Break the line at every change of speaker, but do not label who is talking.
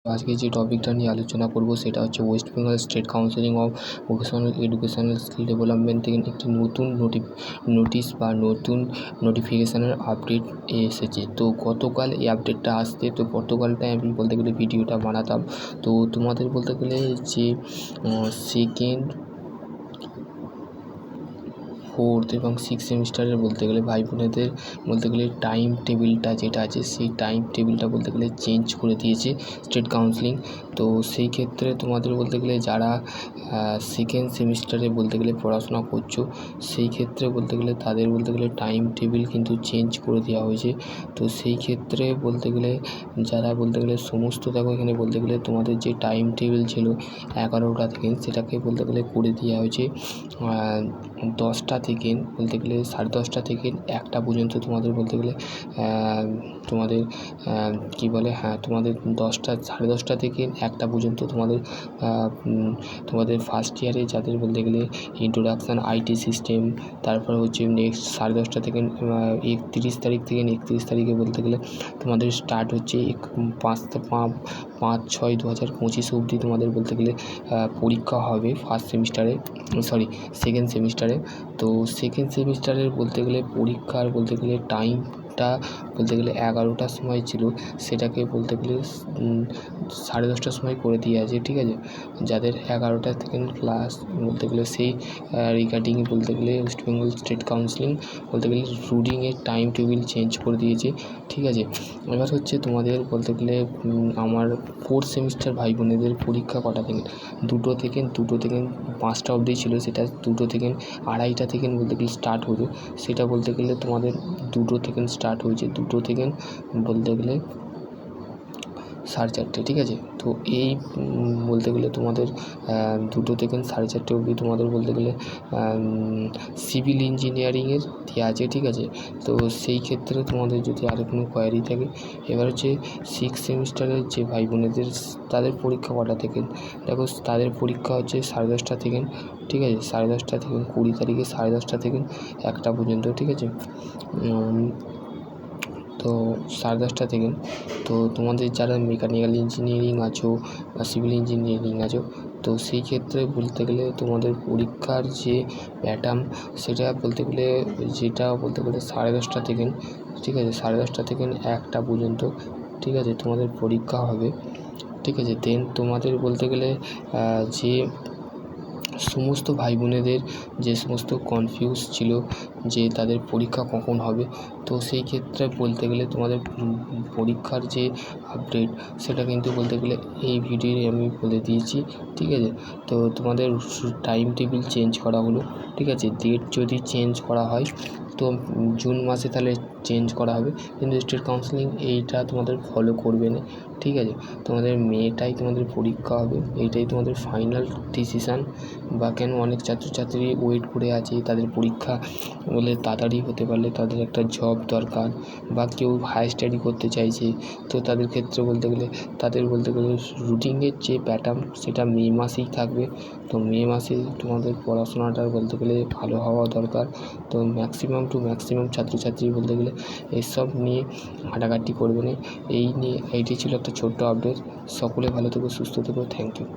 আজকে যে টপিকটা নিয়ে আলোচনা করব সেটা হচ্ছে West Bengal state counselling of vocational educational skill development থেকে একটি নতুন নোটিশ বা নতুন নোটিফিকেশানের আপডেট এসেছে। তো গতকাল এই আপডেটটা আসতে, তো গতকালটায় আমি বলতে গেলে ভিডিওটা বানাতাম। তো তোমাদের বলতে গেলে যে সেকেন্ড, ফোর্থ এবং সিক্স সেমিস্টারের বলতে গেলে ভাই বোনেদের বলতে গেলে টাইম টেবিলটা যেটা আছে সেই টাইম টেবিলটা বলতে গেলে চেঞ্জ করে দিয়েছে স্টেট কাউন্সিলিং। তো সেই ক্ষেত্রে তোমাদের বলতে গেলে যারা সেকেন্ড সেমিস্টারে বলতে গেলে পড়াশোনা করছো সেই ক্ষেত্রে বলতে গেলে তাদের বলতে গেলে টাইম টেবিল কিন্তু চেঞ্জ করে দেওয়া হয়েছে। তো সেই ক্ষেত্রে বলতে গেলে যারা বলতে গেলে সমস্ত দেখো এখানে বলতে গেলে তোমাদের যে টাইম টেবিল ছিল 11টা থেকে সেটাকে বলতে গেলে করে দেওয়া হয়েছে 10টা থেকে বলতে গেলে 10:30 থেকে 1টা পর্যন্ত। তোমাদের বলতে গেলে তোমাদের কী বলে তোমাদের 10টা থেকে 1টা পর্যন্ত তোমাদের ফার্স্ট ইয়ারে যাদের বলতে গেলে ইন্ট্রোডাকশান আইটি সিস্টেম, তারপর হচ্ছে নেক্সট 10:30 থেকে 31 তারিখ থেকে 31 তারিখে বলতে গেলে তোমাদের স্টার্ট হচ্ছে 5/6/2025 অবধি তোমাদের বলতে গেলে পরীক্ষা হবে সেকেন্ড সেমিস্টারে। তো সেকেন্ড সেমিস্টারের বলতে গেলে পরীক্ষার বলতে গেলে টাইমটা বলতে গেলে 11টার সময় ছিল, সেটাকে বলতে গেলে 10:30টার সময় করে দিয়ে আছে, ঠিক আছে। যাদের 11টা থেকে ক্লাস বলতে গেলে সেই রিগার্ডিং বলতে গেলে ওয়েস্ট বেঙ্গল স্টেট কাউন্সিলিং বলতে গেলে রুটিনের টাইম টেবিল চেঞ্জ করে দিয়েছে, ঠিক আছে। এবার হচ্ছে তোমাদের বলতে গেলে আমার ফোর্থ সেমিস্টার ভাই বোনেদের পরীক্ষা কটা থেকে 2টো থেকে 5টা অবধি ছিল, সেটা 2টো থেকে 2:30 থেকে বলতে গেলে স্টার্ট হতো। সেটা বলতে গেলে তোমাদের 2টো থেকে স্টার্ট হয়েছে, 2টো থেকে বলতে গেলে 4:30, ঠিক আছে। তো এই বলতে গেলে তোমাদের 2টো থেকে 4:30 অবধি তোমাদের বলতে গেলে সিভিল ইঞ্জিনিয়ারিংয়ের দেওয়া আছে, ঠিক আছে। তো সেই ক্ষেত্রে তোমাদের যদি আরও কোনো কোয়ারি থাকে, এবার হচ্ছে সিক্স সেমিস্টারের যে ভাই বোনেদের তাদের পরীক্ষা কটা থেকে দেখো, তাদের পরীক্ষা হচ্ছে 10:30 থেকে, ঠিক আছে। 10:30 থেকে 20 তারিখে 10:30 থেকে 1টা পর্যন্ত, ঠিক আছে। তো 10:30 থেকে তো তোমাদের যারা মেকানিক্যাল ইঞ্জিনিয়ারিং আছো বা সিভিল ইঞ্জিনিয়ারিং আছো, তো সেই ক্ষেত্রে বলতে গেলে তোমাদের পরীক্ষার যে প্যাটার্ন সেটা বলতে গেলে 10:30 থেকে, ঠিক আছে, 10:30 থেকে 1টা পর্যন্ত, ঠিক আছে, তোমাদের পরীক্ষা হবে, ঠিক আছে। দেন তোমাদের বলতে গেলে যে সমস্ত ভাই বোনেদের যে সমস্ত কনফিউজ ছিল যে তাদের পরীক্ষা কখন হবে, তো সেই ক্ষেত্রে বলতে গেলে তোমাদের পরীক্ষার যে আপডেট সেটা কিন্তু বলতে গেলে এই ভিডিওয়ে আমি বলে দিয়েছি, ঠিক আছে। তো তোমাদের টাইম টেবিল চেঞ্জ করা হলো, ঠিক আছে। ডেট যদি চেঞ্জ করা হয় তো জুন মাসে তাহলে চেঞ্জ করা হবে, কিন্তু স্টেট কাউন্সিলিং এইটা তোমাদের ফলো করবে না, ঠিক আছে। তোমাদের মেটাই তোমাদের পরীক্ষা হবে, এইটাই তোমাদের ফাইনাল ডিসিশান। বা কেন অনেক ছাত্রছাত্রী ওয়েট করে আছে তাদের পরীক্ষা বলে তাড়াতাড়ি হতে পারলে তাদের একটা জব দরকার, বা কেউ হায়ার স্টাডি করতে চাইছে, তো তাদের ক্ষেত্রে বলতে গেলে রুটিনের যে প্যাটার্ন সেটা মে মাসেই থাকবে। তো মে মাসে তোমাদের পড়াশোনাটা বলতে গেলে ভালো হওয়া দরকার। তো ম্যাক্সিমাম ছাত্রছাত্রী বলতে গেলে এসব নিয়ে ঘাটাঘাটি করবে না। এইটাই ছিল একটা ছোট্ট আপডেট। সকলে ভালো থেকো, সুস্থ থেকো, থ্যাংক ইউ।